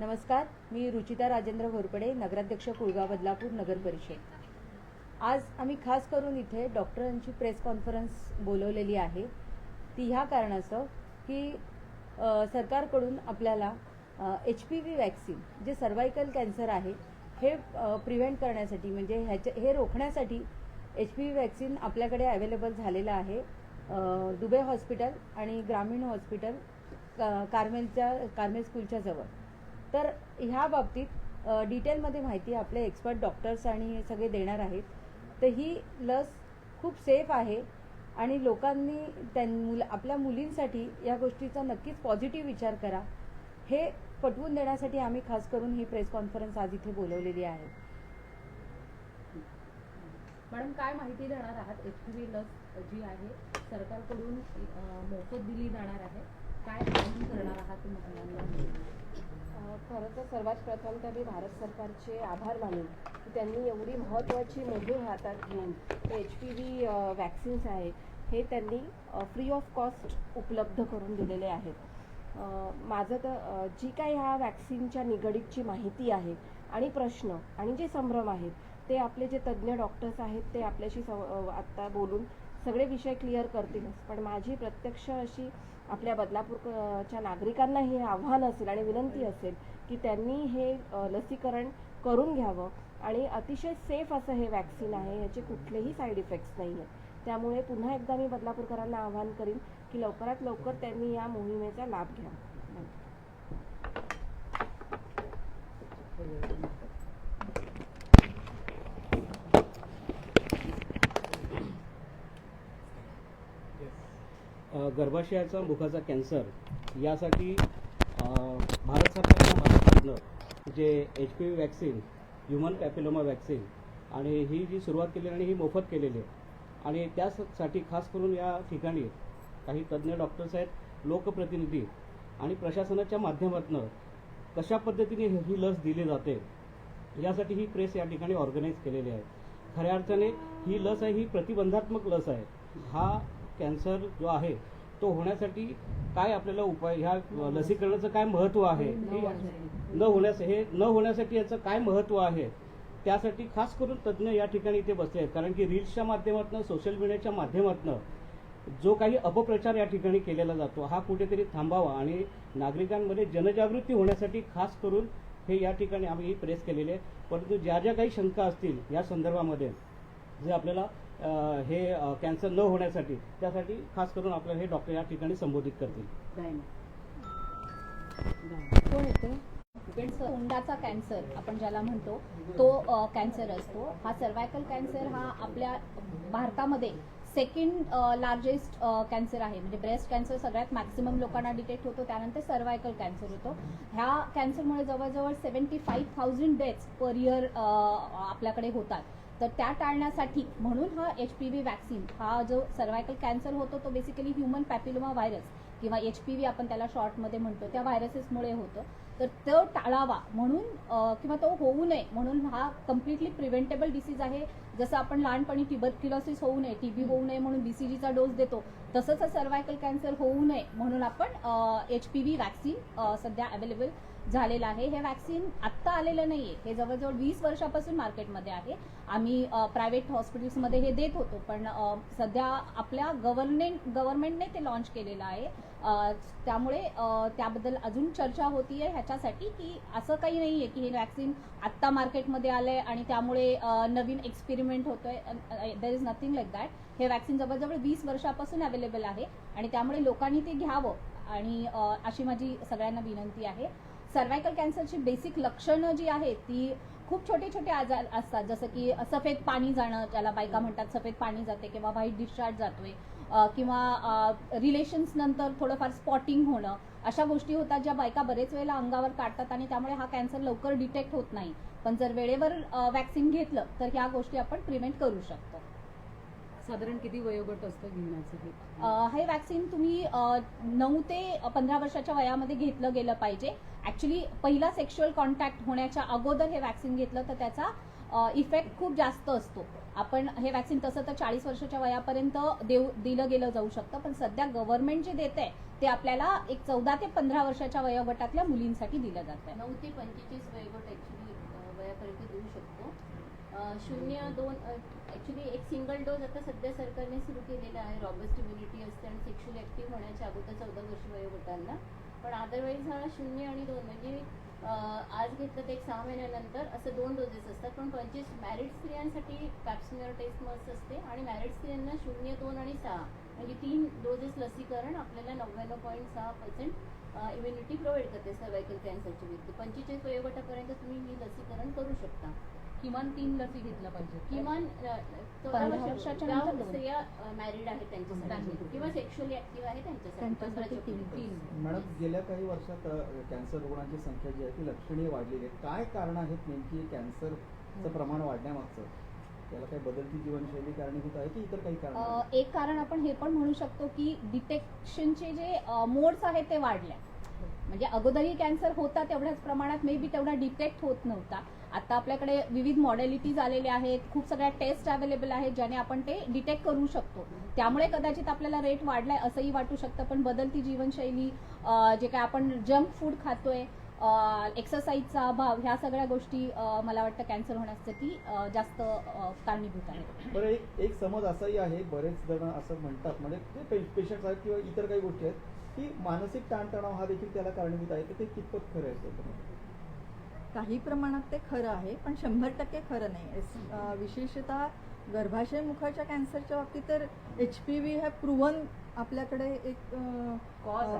नमस्कार, मी रुचिता राजेंद्र घोरपडे, नगराध्यक्ष कुळगाव बदलापूर नगर परिषद। आज आम्ही खास करून इथे डॉक्टरांची प्रेस कॉन्फरन्स बोलवलेली आहे। ती ह्या कारणास्तव की सरकारकडून आपल्याला HPV वॅक्सीन जे सर्वाइकल कॅन्सर आहे हे प्रिव्हेंट करण्यासाठी म्हणजे हे रोखण्यासाठी HPV वॅक्सीन आपल्याकडे अवेलेबल झालेलं आहे। दुबे हॉस्पिटल आणि ग्रामीण हॉस्पिटल कार्मेल स्कूलच्या जवळ। तर ह्या बाबतीत डिटेलमध्ये माहिती आपले एक्सपर्ट डॉक्टर्स आणि सगळे देणार आहेत। तर ही लस खूप सेफ आहे आणि लोकांनी आपल्या मुलींसाठी या गोष्टीचा नक्कीच पॉझिटिव्ह विचार करा हे पटवून देण्यासाठी आम्ही खास करून ही प्रेस कॉन्फरन्स आज इथे बोलवलेली आहे। मॅडम, काय माहिती देणार आहात? HPV लस जी आहे सरकारकडून मोफत दिली जाणार आहे, काय आवाहन करणार आहात महिलांना? खरं तर सर्वात प्रथम तर मी भारत सरकारचे आभार मानेन की त्यांनी एवढी महत्त्वाची मोहीम हातात घेऊन HPV वॅक्सिन्स आहे हे त्यांनी फ्री ऑफ कॉस्ट उपलब्ध करून दिलेले आहेत। माझं तर जी काही ह्या वॅक्सिनच्या निगडीतची माहिती आहे आणि प्रश्न आणि जे संभ्रम आहेत ते आपले जे तज्ज्ञ डॉक्टर्स आहेत ते आपल्याशी आत्ता बोलून सगळे विषय क्लिअर करतीलच। पण माझी प्रत्यक्ष अशी आपल्या बदलापूरच्या नागरिकांना हे आव्हान असेल आणि विनंती असेल की त्यांनी हे लसीकरण करून घ्यावं आणि अतिशय सेफ असं हे वॅक्सिन आहे, याचे कुठलेही साईड इफेक्ट्स नाही आहेत। त्यामुळे पुन्हा एकदा मी बदलापूरकरांना आवाहन करीन की लवकरात लवकर त्यांनी या मोहिमेचा लाभ घ्यावा। गर्भाशयाचा मुखाचा कॅन्सर यासाठी भारत सरकारच्या माध्यमातून जे HPV vaccine human papilloma vaccine आणि ही जी सुरुवात केली आणि ही मोफत केलेली आहे आणि त्यासाठी खास करून या ठिकाणी काही तज्ज्ञ डॉक्टर्स आहेत, लोकप्रतिनिधी आणि प्रशासनाच्या माध्यमातून कशा पद्धतीने ही लस दिली जाते यासाठी ही प्रेस या ठिकाणी ऑर्गनाईज केलेली आहे। खऱ्या अर्थाने ही लस आहे ही प्रतिबंधात्मक लस आहे। हा कॅन्सर जो आहे तो होण्यासाठी काय आपल्याला उपाय, ह्या लसीकरणाचं काय महत्त्व आहे, न होण्यासाठी याचं काय महत्त्व आहे, त्यासाठी खास करून तज्ज्ञ या ठिकाणी इथे बसले आहेत। कारण की रील्सच्या माध्यमातून, सोशल मीडियाच्या माध्यमातून जो काही अपप्रचार या ठिकाणी केलेला जातो हा कुठेतरी थांबावा आणि नागरिकांमध्ये जनजागृती होण्यासाठी खास करून हे या ठिकाणी आम्ही ही प्रेस केलेली आहे। परंतु ज्या ज्या काही शंका असतील या संदर्भामध्ये जे आपल्याला हे कॅन्सर न होण्यासाठी त्यासाठी खास करून आपल्याला हे डॉक्टर या ठिकाणी संबोधित करतील। तोंडाचा कॅन्सर आपण ज्याला म्हणतो तो कॅन्सर असतो। हा सर्वायकल कॅन्सर हा आपल्या भारतामध्ये सेकंड लार्जेस्ट कॅन्सर आहे। म्हणजे ब्रेस्ट कॅन्सर सगळ्यात मॅक्सिमम लोकांना डिटेक्ट होतो, त्यानंतर सर्वायकल कॅन्सर होतो। ह्या कॅन्सरमुळे जवळजवळ 75,000 डेथ्स पर इयर आपल्याकडे होतात। तर त्या टाळण्यासाठी म्हणून हा HPV वॅक्सिन, हा जो सर्वायकल कॅन्सर होतो तो बेसिकली ह्युमन पॅपिलोमा व्हायरस किंवा HPV आपण त्याला शॉर्टमध्ये म्हणतो त्या व्हायरसेसमुळे होतो। तर तो टाळावा म्हणून किंवा तो होऊ नये म्हणून हा कम्प्लिटली प्रिव्हेंटेबल डिसीज आहे। जसं आपण लहानपणी ट्युबरक्युलोसिस होऊ नये, TB होऊ नये म्हणून BCGचा डोस देतो, तसंच सर्वायकल कॅन्सर होऊ नये म्हणून आपण HPV वॅक्सिन सध्या अवेलेबल झालेलं आहे। हे वॅक्सिन आत्ता आलेलं नाहीये, हे जवळजवळ 20 वर्षापासून मार्केटमध्ये आहे। आम्ही प्रायव्हेट हॉस्पिटल्समध्ये हे देत होतो, पण सध्या आपल्या गव्हर्नमेंटने ते लॉन्च केलेलं आहे। त्यामुळे त्याबद्दल अजून चर्चा होतीये ह्याच्यासाठी की असं काही नाहीये की हे वॅक्सिन आत्ता मार्केटमध्ये आलंय आणि त्यामुळे नवीन एक्सपेरिमेंट होतोय। There is nothing like that. हे वॅक्सिन जवळजवळ 20 वर्षापासून अवेलेबल आहे आणि त्यामुळे लोकांनी ते घ्यावं आणि अशी माझी सगळ्यांना विनंती आहे। सर्वायकल कॅन्सरची बेसिक लक्षणं जी आहेत ती खूप छोटे छोटे आजार असतात, जसं की सफेद पाणी जाणं, ज्याला बायका म्हणतात सफेद पाणी जाते किंवा व्हाईट डिस्चार्ज जातोय, किंवा रिलेशन्स नंतर थोडंफार स्पॉटिंग होणं, अशा गोष्टी होतात ज्या बायका बरेच वेळेला अंगावर काढतात आणि त्यामुळे हा कॅन्सर लवकर डिटेक्ट होत नाही। पण जर वेळेवर वॅक्सिन घेतलं तर ह्या गोष्टी आपण प्रिव्हेंट करू शकतो। साधारण किती वयोगट असतं घेण्याचं? हे वॅक्सिन तुम्ही 9 ते 15 वर्षाच्या वयामध्ये घेतलं गेलं पाहिजे। ऍक्च्युली पहिला सेक्शुअल कॉन्टॅक्ट होण्याच्या अगोदर हे वॅक्सिन घेतलं तर त्याचा इफेक्ट खूप जास्त असतो. आपण हे वॅक्सिन तसं तर 40 वर्षाच्या वयापर्यंत दिलं गेलं जाऊ शकतं, पण सध्या गव्हर्नमेंट जे देत आहे ते आपल्याला एक 14 ते 15 वर्षाच्या वयोगटातल्या मुलींसाठी दिलं जात आहे. 9 ते 25 वयोगट ॲक्च्युली वयापर्यंत देऊ शकतो. 0-2 ॲक्च्युली एक सिंगल डोस आता सध्या सरकारने सुरू केलेला आहे. रॉबस्ट इम्युनिटी असते आणि सेक्शुअल ॲक्टिव्ह होण्याच्या अगोदर 14 वर्ष वयोगटांना. पण अदरवाईज हा 0 आणि 2 म्हणजे आज घेतलं तर एक 6 महिन्यानंतर असं 2 डोसेस असतात. पण 25 मॅरिड स्त्रियांसाठी पॅप्समियर टेस्ट मस्ट असते आणि मॅरिड स्त्रियांना 0, 2 आणि 6 म्हणजे 3 डोसेस लसीकरण आपल्याला 99.6% इम्युनिटी प्रोव्हाइड करते सर्वायकल कॅन्सरच्या विरुद्ध. 25 वयोगटापर्यंत तुम्ही ही लसीकरण करू शकता. किमान 3 लसी घेतल्या पाहिजे. किमान 15 वर्षाच्या नंतर दोन. स्त्रिया मॅरिड आहेत त्यांच्यासाठी किंवा सेक्शुअली ऍक्टिव्ह आहे त्यांच्यासाठी त्यांच्यासाठी 3. मॅडम, गेल्या काही वर्षात कॅन्सर रुग्णांची संख्या जी आहे ती लक्षणीय वाढलेली आहे. काय कारण आहेत नेमकी कॅन्सरचं प्रमाण वाढण्यामागचं? त्याला काही बदलती जीवनशैली कारणीभूत आहे की इतर काही कारण? एक कारण आपण हे पण म्हणू शकतो की डिटेक्शनचे जे मोड्स आहेत ते वाढले. म्हणजे अगोदरही कॅन्सर होता तेवढ्याच प्रमाणात मे बी तेवढा डिटेक्ट होत नव्हता. आता आपल्याकडे विविध मॉडेलिटीज आलेल्या आहेत, खूप सगळ्या टेस्ट अवेलेबल आहेत ज्याने आपण ते डिटेक्ट करू शकतो. त्यामुळे कदाचित आपल्याला रेट वाढलाय असंही वाटू शकतं. पण बदलती जीवनशैली, जे काय आपण जंक फूड खातोय, एक्सरसाइजचा अभाव, ह्या सगळ्या गोष्टी मला वाटतं कॅन्सर होण्यासाठी जास्त कारणीभूत आहेत. बरं, एक समज असाही आहे, बरेच जण असं म्हणतात, म्हणजे ते पेशंट्स आहेत किंवा इतर काही गोष्टी आहेत की मानसिक ताणतणाव हा देखील त्याला कारणीभूत आहे. तर ते कितपत खरं आहे? काही प्रमाणात ते खरं आहे, पण 100% खरं नाही. विशेषतः गर्भाशय मुखाच्या कॅन्सरच्या बाबतीत तर HPV हे प्रूव्हन आपल्याकडे एक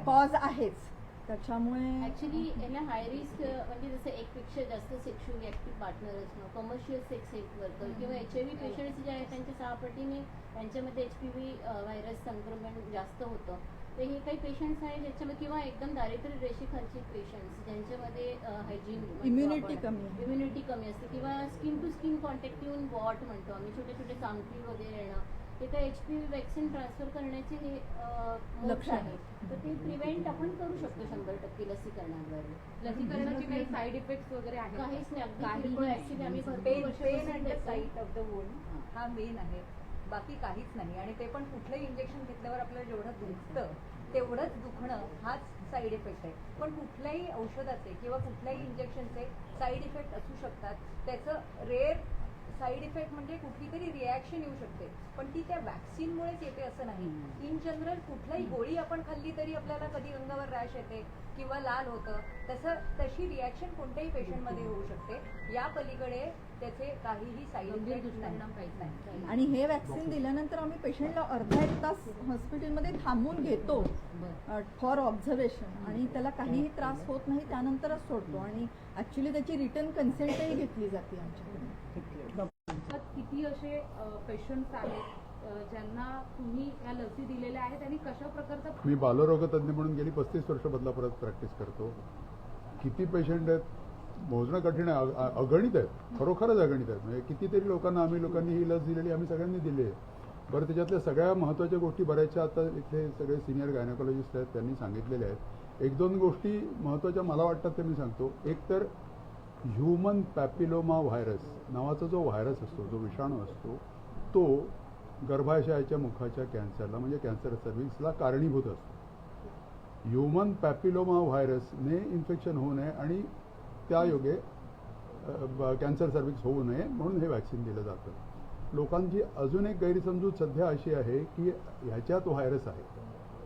कॉज आहेच. त्याच्यामुळे ऍक्च्युली याला हाय रिस्क म्हणजे जसं एकपेक्षा जास्त सेक्शुअली ऍक्टिव्ह पार्टनर असणं, कमर्शियल सेक्स वर्कर किंवा HIV पेशंट्स जे आहेत त्यांच्या 6 पटीने त्यांच्यामध्ये HPV व्हायरस संक्रमण जास्त होतं. तर हे काही पेशंट्स आहेत ज्याच्यामध्ये किंवा एकदम दारिद्र्य रेषेखालचे पेशंट्स ज्यांच्यामध्ये हायजीन इम्युनिटी कमी आहे. इम्युनिटी कमी असते किंवा स्किन टू स्किन कॉन्टॅक्ट येऊन वॉट म्हणतो आम्ही, छोटे छोटे सांगली वगैरे येणं, ते काही HPV वॅक्सिन ट्रान्सफर करण्याचे हे मोड्स आहे. तर ते प्रिव्हेंट आपण करू शकतो 100% लसीकरणाद्वारे. लसीकरणाचे काही साईड इफेक्ट्स वगैरे आहेत? काहीच नाही. अगदी काही किरकोळ नाही. ऍक्च्युली आम्ही भरपूर पेन वर्षापासून अँड द देतो. साईट ऑफ द वोंड हा मेन आहे, बाकी काहीच नाही. आणि ते पण कुठलंही इंजेक्शन घेतल्यावर आपल्याला जेवढं दुखतं तेवढंच दुखणं हाच साईड इफेक्ट आहे. पण कुठल्याही औषधाचे किंवा कुठल्याही इंजेक्शनचे साईड इफेक्ट असू शकतात. त्याचं रेअर साईड इफेक्ट म्हणजे कुठली तरी रिॲक्शन येऊ शकते, पण ती त्या वॅक्सिनमुळेच येते असं नाही. इन जनरल कुठलाही गोळी आपण खाल्ली तरी आपल्याला कधी अंगावर रॅश येते किंवा लाल होतं, तशी रिॲक्शन कोणत्याही पेशंटमध्ये होऊ शकते. या पलीकडे त्याचे काहीही साईड इफेक्ट दुष्परिणाम काहीच नाही. आणि हे वॅक्सिन दिल्यानंतर आम्ही पेशंटला अर्धा 1 तास हॉस्पिटलमध्ये थांबून घेतो फॉर ऑब्झर्वेशन, आणि त्याला काहीही त्रास होत नाही, त्यानंतरच सोडतो. आणि ऍक्च्युली त्याची रिटर्न कन्सेंटही घेतली जाते आमच्याकडे. किती असे पेशंट्स आहेत ज्यांना तुम्ही या लसी दिलेल्या आहेत आणि कशा प्रकारचा? मी बालरोगतज्ञ म्हणून गेली 35 वर्ष बदलापुरात प्रॅक्टिस करतो. किती पेशंट आहेत मोजणं कठीण आहे, अगणित आहेत, खरोखरच अगणित आहेत. म्हणजे कितीतरी लोकांनी ही लस दिलेली, आम्ही सगळ्यांनी दिली आहे. बरं, त्याच्यातल्या सगळ्या महत्त्वाच्या गोष्टी बऱ्याचशा आता इथले सगळे सिनियर गायनेकॉलॉजिस्ट आहेत त्यांनी सांगितलेल्या आहेत. 1-2 गोष्टी महत्त्वाच्या मला वाटतात ते मी सांगतो. एक तर ह्युमन पॅपिलोमा व्हायरस नावाचा जो व्हायरस असतो, जो विषाणू असतो, तो गर्भाशयाच्या मुखाच्या कॅन्सरला म्हणजे कॅन्सर सर्व्हिक्सला कारणीभूत असतो. ह्युमन पॅपिलोमा व्हायरसने इन्फेक्शन होऊ नये आणि त्यायोगे कॅन्सर सर्व्हिक्स होऊ नये म्हणून हे वॅक्सिन दिलं जातं. लोकांची अजून एक गैरसमजूत सध्या अशी आहे की ह्याच्यात व्हायरस आहे,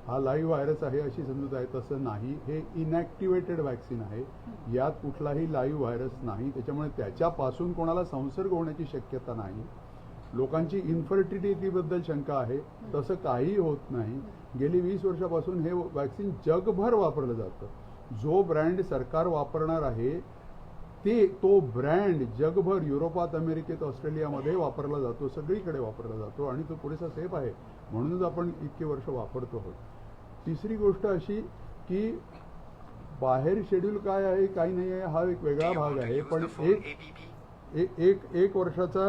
हा लाईव्ह व्हायरस आहे अशी समजूत आहे. तसं नाही, हे इनॅक्टिवेटेड वॅक्सिन आहे. यात कुठलाही लाईव्ह व्हायरस नाही, त्याच्यामुळे त्याच्यापासून कोणाला संसर्ग होण्याची शक्यता नाही. लोकांची इन्फर्टिलिटीबद्दल शंका आहे, तसं काही होत नाही. गेली 20 वर्षापासून हे वॅक्सिन जगभर वापरलं जातं. जो ब्रँड सरकार वापरणार आहे तो ब्रँड जगभर युरोपात, अमेरिकेत, ऑस्ट्रेलियामध्ये वापरला जातो, सगळीकडे वापरला जातो आणि तो पुरेसा सेफ आहे म्हणूनच आपण इतकी वर्ष वापरतो आहोत. तिसरी गोष्ट अशी की बाहेर शेड्यूल काय आहे काही नाही आहे हा एक वेगळा भाग आहे. पण एक वर्षाचा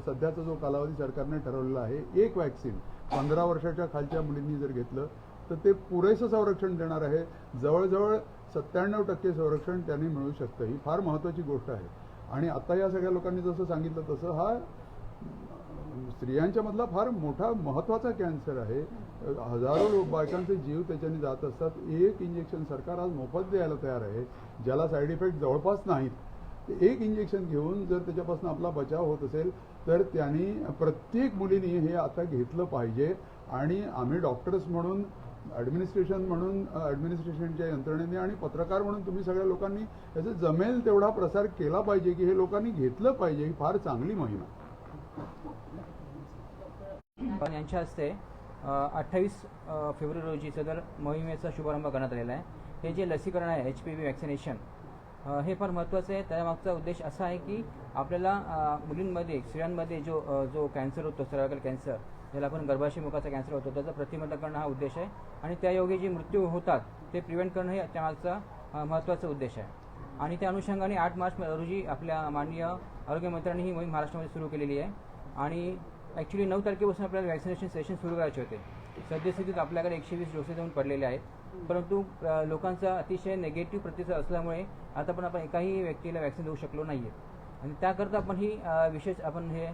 सध्याचा जो कालावधी सरकारने ठरवलेला आहे, एक वॅक्सिन 15 वर्षाच्या खालच्या मुलींनी जर घेतलं तर ते पुरेसं संरक्षण देणार आहे. जवळजवळ 97% संरक्षण त्यांनी मिळू शकतं. ही फार महत्त्वाची गोष्ट आहे. आणि आता या सगळ्या लोकांनी जसं सांगितलं तसं हा स्त्रियांच्या मधला फार मोठा महत्त्वाचा कॅन्सर आहे. हजारो बायकांचे जीव त्याच्याने जात असतात. एक इंजेक्शन सरकार आज मोफत द्यायला तयार आहे, ज्याला साईड इफेक्ट जवळपास नाहीत. एक इंजेक्शन घेऊन जर त्याच्यापासून आपला बचाव होत असेल तर त्यांनी प्रत्येक मुलीने हे आता घेतलं पाहिजे. आणि आम्ही डॉक्टर्स म्हणून, ॲडमिनिस्ट्रेशनच्या यंत्रणेने आणि पत्रकार म्हणून तुम्ही सगळ्या लोकांनी याचा जमेल तेवढा प्रसार केला पाहिजे की हे लोकांनी घेतलं पाहिजे. ही फार चांगली मोहीम आहे. यांच्या हस्ते 28 फेब्रुवारी रोजी सदर मोहिमेचा शुभारंभ करण्यात आलेला आहे. हे जे लसीकरण आहे HPV वॅक्सिनेशन हे फार महत्त्वाचं आहे. त्यामागचा उद्देश असा आहे की आपल्याला मुलींमध्ये, स्त्रियांमध्ये जो कॅन्सर होतो, सर्वायकल कॅन्सर, ज्याला आपण गर्भाशय मुखाचा कॅन्सर होतो, त्याचा प्रतिबंध करणं हा उद्देश आहे. आणि त्यायोगे जे मृत्यू होतात ते प्रिव्हेंट करणं हे त्यामागचा महत्त्वाचा उद्देश आहे. आणि त्या अनुषंगाने 8 मार्च रोजी आपल्या माननीय आरोग्यमंत्र्यांनी ही मोहीम महाराष्ट्रामध्ये सुरू केलेली आहे. आणि ॲक्च्युली 9 तारखेपासून आपल्याला वॅक्सिनेशन सेशन सुरू करायचे होते. सद्यस्थितीत आपल्याकडे 120 डोसेस येऊन पडलेले आहेत. परंतु लोकांचा अतिशय नेगेटिव्ह प्रतिसाद असल्यामुळे आता पण आपण एकाही व्यक्तीला वॅक्सिन देऊ शकलो नाही आहे. आणि त्याकरता आपण ही विशेष आपण हे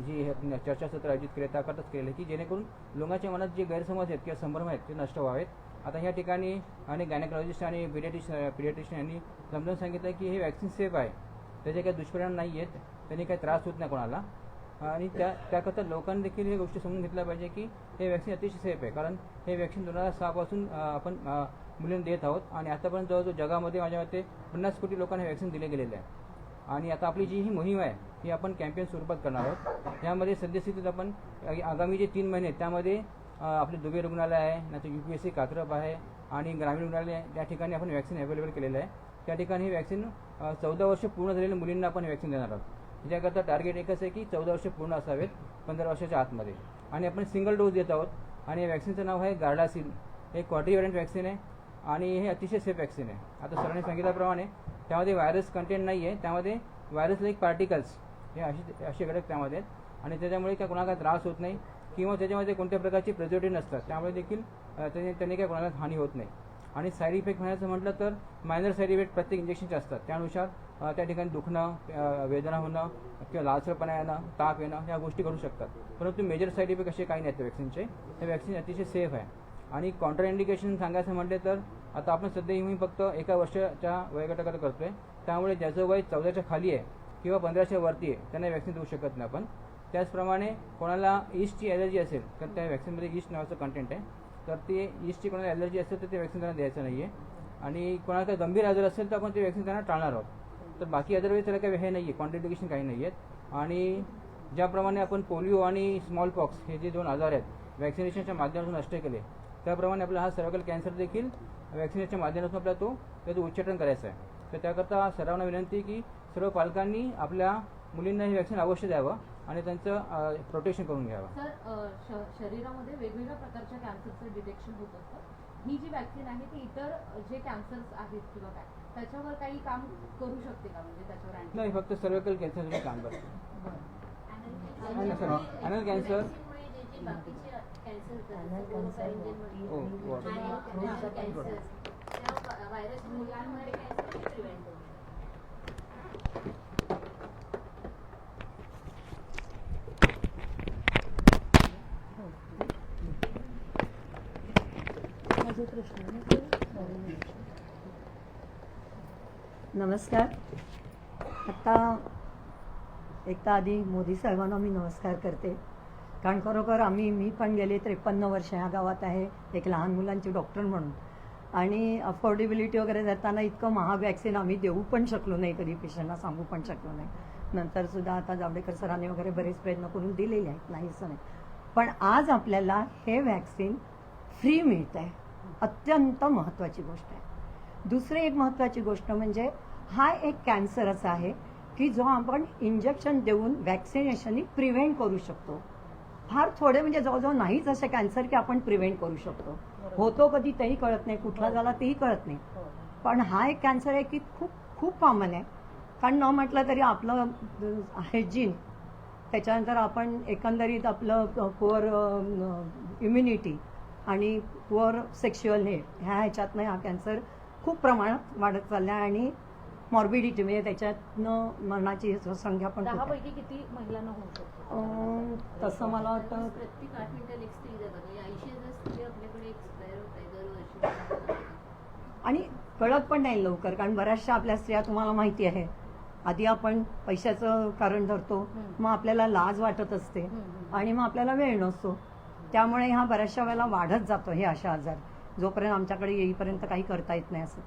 जी चर्चासत्र आयोजित केले त्याकरताच केलेलं आहे की जेणेकरून लोकांच्या मनात जे गैरसमज आहेत किंवा संभ्रम आहेत ते नष्ट व्हावेत. आता ह्या ठिकाणी आणि गायनेकॉलॉजिस्ट आणि पिडियाट्रिशियन यांनी समजावून सांगितलं की हे वॅक्सिन सेफ आहे, त्याचे काही दुष्परिणाम नाही आहेत, त्यांनी काही त्रास होत नाही कोणाला. आणि त्याकरता लोकांनी देखील ही गोष्टी समजून घेतल्या पाहिजे की हे वॅक्सिन अतिशय सेफ आहे. कारण हे वॅक्सिन 2006 पासून आपण मुलींना देत आहोत. आणि आतापर्यंत जवळजवळ जगामध्ये माझ्या मते 50 कोटी लोकांना वॅक्सिन दिले गेलेले आहे. आणि आता आपली जी ही मोहीम आहे ही आपण कॅम्पेन स्वरूपात करणार आहोत. यामध्ये सद्यस्थितीत आपण आगामी जे 3 महिने त्यामध्ये आपले दुबे रुग्णालय आहे, नंतर UPSC कात्रप आहे आणि ग्रामीण रुग्णालय या ठिकाणी आपण वॅक्सिन अवेलेबल केलेलं आहे. त्या ठिकाणी हे वॅक्सिन 14 वर्ष पूर्ण झालेल्या मुलींना आपण वॅक्सिन देणार आहोत. त्याकरता टार्गेट एकच आहे की 14 वर्ष पूर्ण असावेत 15 वर्षाच्या आतमध्ये. आणि आपण सिंगल डोस देत आहोत. आणि या वॅक्सिनचं नाव आहे गार्डासिल. हे क्वाड्रिव्हॅलेंट वॅक्सिन आहे आणि हे अतिशय सेफ वॅक्सिन आहे. आता सरांनी सांगितल्याप्रमाणे त्यामध्ये व्हायरस कंटेंट नाही आहे, त्यामध्ये व्हायरस लाईक पार्टिकल्स हे असे घटक त्यामध्ये आहेत. आणि त्याच्यामुळे काय कोणाला त्रास होत नाही किंवा त्याच्यामध्ये कोणत्या प्रकारचे प्रिझर्वेटिव्ह नसतात, त्यामुळे देखील त्यांनी काय कोणाला हानी होत नाही. आणि साईड इफेक्ट म्हणायचं म्हटलं तर मायनर साईड इफेक्ट प्रत्येक इंजेक्शनचे असतात. त्यानुसार त्या ठिकाणी दुखणं, वेदना होणं किंवा लालसरपणा येणं, ताप येणं या गोष्टी घडू शकतात. परंतु मेजर साईड इफेक्ट असे काही नाहीत वॅक्सिनचे. हे वॅक्सिन अतिशय सेफ आहे. आणि कॉन्ट्रा इंडिकेशन सांगायचं म्हटले तर आता आपण सध्या ही फक्त 1 वर्षाच्या वयोगटाकडे करतोय. त्यामुळे ज्याचं वय 14च्या खाली आहे किंवा 15च्या वरती आहे त्यांना वॅक्सिन देऊ शकत नाही आपण. त्याचप्रमाणे कोणाला ईस्टची ॲलर्जी असेल तर त्या वॅक्सिनमध्ये ईस्ट नावाचं कंटेंट आहे, तर ते ईस्टची कोणाला ॲलर्जी असेल तर ते वॅक्सिन त्यांना द्यायचं नाही आहे. आणि कोणाला काही गंभीर आजार असेल तर आपण ते वॅक्सिन त्यांना टाळणार आहोत. तर बाकी अदरवाईज त्याला काही हे नाही आहे, कॉन्ट्राइंडिकेशन काही नाही आहेत. आणि ज्याप्रमाणे आपण पोलिओ आणि स्मॉल पॉक्स हे जे 2 आजार आहेत वॅक्सिनेशनच्या माध्यमातून नष्ट केले, त्याप्रमाणे आपला हा सर्वायकल कॅन्सर देखील वॅक्सिनेशनच्या माध्यमातून आपल्याला त्याचं उच्चाटन करायचं आहे. तर त्याकरता सर्वांना विनंती की सर्व पालकांनी आपल्या मुलींना हे वॅक्सिन अवश्य द्यावं आणि त्यांचं प्रोटेक्शन करून घ्यावं. सर, शरीरामध्ये वेगवेगळ्या प्रकारच्या कॅन्सरचं डिटेक्शन होत असतं. ही जी वॅक्सिन आहे ती इतर जे कॅन्सर्स आहेत किंवा काय त्याच्यावर काही काम करू शकते का? म्हणजे त्याच्यावर नाही, फक्त सर्वायकल कॅन्सरचं काम करते. अनल कॅन्सर नमस्कार. आता एक तर आधी मोदी साहेबांना मी नमस्कार करते, कारण खरोखर मी पण गेले 53 वर्ष ह्या गावात आहे एक लहान मुलांची डॉक्टर म्हणून. आणि अफोर्डेबिलिटी वगैरे देताना इतकं महाग वॅक्सिन आम्ही देऊ पण शकलो नाही, कधी पेशंटना सांगू पण शकलो नाही. नंतरसुद्धा आता जावडेकर सरांनी वगैरे बरेच प्रयत्न करून दिलेले आहेत, नाही असं नाही. पण आज आपल्याला हे वॅक्सिन फ्री मिळत आहे, अत्यंत महत्त्वाची गोष्ट आहे. दुसरी एक महत्त्वाची गोष्ट म्हणजे हा एक कॅन्सर असा आहे की जो आपण इंजेक्शन देऊन वॅक्सिनेशननी प्रिव्हेंट करू शकतो. फार थोडे म्हणजे जवळजवळ नाहीच असे कॅन्सर की आपण प्रिव्हेंट करू शकतो. होतो कधी तेही कळत नाही, कुठला झाला तेही कळत नाही. पण हा एक कॅन्सर आहे की खूप खूप कॉमन आहे. कारण न म्हटलं तरी आपलं हायजीन, त्याच्यानंतर आपण एकंदरीत आपलं पुअर इम्युनिटी आणि पुअर सेक्शुअल ह्या ह्याच्यातनं हा कॅन्सर खूप प्रमाणात वाढत चालला आहे. आणि मॉर्बिडिटी म्हणजे त्याच्यातनं मरणाची संख्या पण खूप आहे. पैकी किती महिलांना होऊ शकतो? तसं मला वाटतं प्रत्येक 8 मिनिटाला एक स्त्री जातात म्हणजे 80,000 स्त्री आपल्याकडे एक्सपायर होत आहे दरवर्षी. आणि कळत पण नाही लवकर, कारण बऱ्याचशा आपल्या स्त्रिया तुम्हाला माहिती आहे आधी आपण पैशाचं कारण धरतो, मग आपल्याला लाज वाटत असते आणि मग आपल्याला वेळ नसतो, त्यामुळे ह्या बऱ्याचशा वेळेला वाढत जातो हे अशा आजार, जोपर्यंत आमच्याकडे येईपर्यंत काही करता येत नाही असं.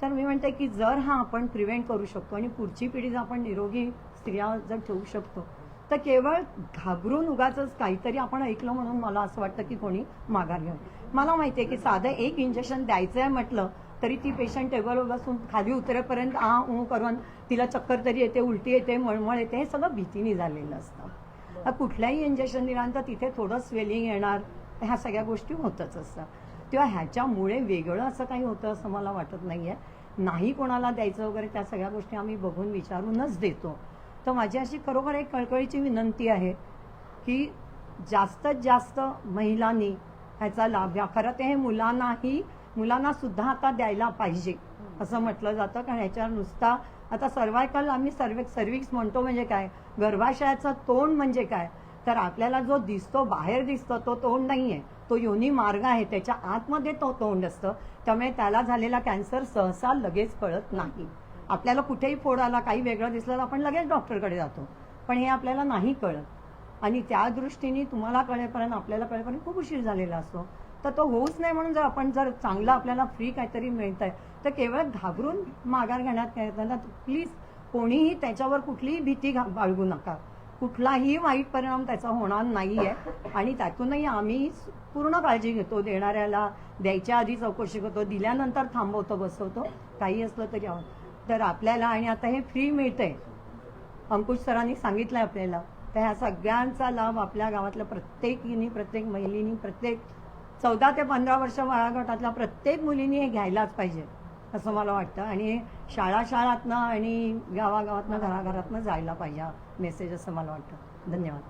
तर मी म्हणते की जर हा आपण प्रिव्हेंट करू शकतो आणि पुढची पिढी जर आपण निरोगी स्त्रिया जर ठेवू शकतो, तर केवळ घाबरून उगाचच काहीतरी आपण ऐकलं म्हणून मला असं वाटतं की कोणी माघार घेऊन. मला माहिती आहे की साधं एक इंजेक्शन द्यायचं आहे म्हटलं तरी ती पेशंट टेबलवर बसून खाली उतरेपर्यंत करून तिला चक्कर तरी येते, उलटी येते, मळमळ येते, हे सगळं भीतीने झालेलं असतं. कुठल्याही इंजेक्शन दिल्यानंतर तिथे थोडं स्वेलिंग येणार, ह्या सगळ्या गोष्टी होतच असतात. तेव्हा ह्याच्यामुळे वेगळं असं काही होतं असं मला वाटत नाहीये. नाही कोणाला द्यायचं वगैरे त्या सगळ्या गोष्टी आम्ही बघून विचारूनच देतो. तर माझी अशी खरोखर एक कळकळीची विनंती आहे की जास्तीत जास्त महिलांनी ह्याचा लाभ घ्या. खरं ते हे मुलांना सुद्धा आता द्यायला पाहिजे असं म्हटलं जातं, कारण ह्याच्यावर नुसता आता सर्वायकल आम्ही सर्विक्स म्हणतो म्हणजे काय, गर्भाशयाचं तोंड म्हणजे काय, तर आपल्याला जो दिसतो बाहेर दिसतो तो तोंड नाहीये, तो योनी मार्ग आहे, त्याच्या आतमध्ये तो तोंड असतं. त्यामुळे त्याला झालेला कॅन्सर सहसा लगेच कळत नाही. आपल्याला कुठेही फोड आला, काही वेगळं दिसलं तर आपण लगेच डॉक्टरकडे जातो, पण हे आपल्याला नाही कळत. आणि त्या दृष्टीने तुम्हाला आपल्याला कळेपर्यंत खूप उशीर झालेला असतो. तर तो होऊच नाही म्हणून जर चांगलं आपल्याला फ्री काहीतरी मिळतंय तर केवळ घाबरून माघार घेण्यात काय तर प्लीज कोणीही त्याच्यावर कुठलीही भीती बाळगू नका. कुठलाही वाईट परिणाम त्याचा होणार नाहीये आणि त्यातूनही आम्ही पूर्ण काळजी घेतो. देणाऱ्याला द्यायच्या आधी चौकशी करतो, दिल्यानंतर थांबवतो, बसवतो, काही असलं तरी. तर आपल्याला आणि आता हे फ्री मिळतंय, अंकुश सरांनी सांगितलंय आपल्याला, तर ह्या सगळ्यांचा लाभ आपल्या गावातल्या प्रत्येक महिलेनी, प्रत्येक 14 ते 15 वर्ष वयोगटातल्या प्रत्येक मुलींनी हे घ्यायलाच पाहिजे असं मला वाटतं. आणि शाळातनं आणि गावागावातनं घराघरातनं जायला पाहिजे मेसेज असं मला वाटतं. धन्यवाद.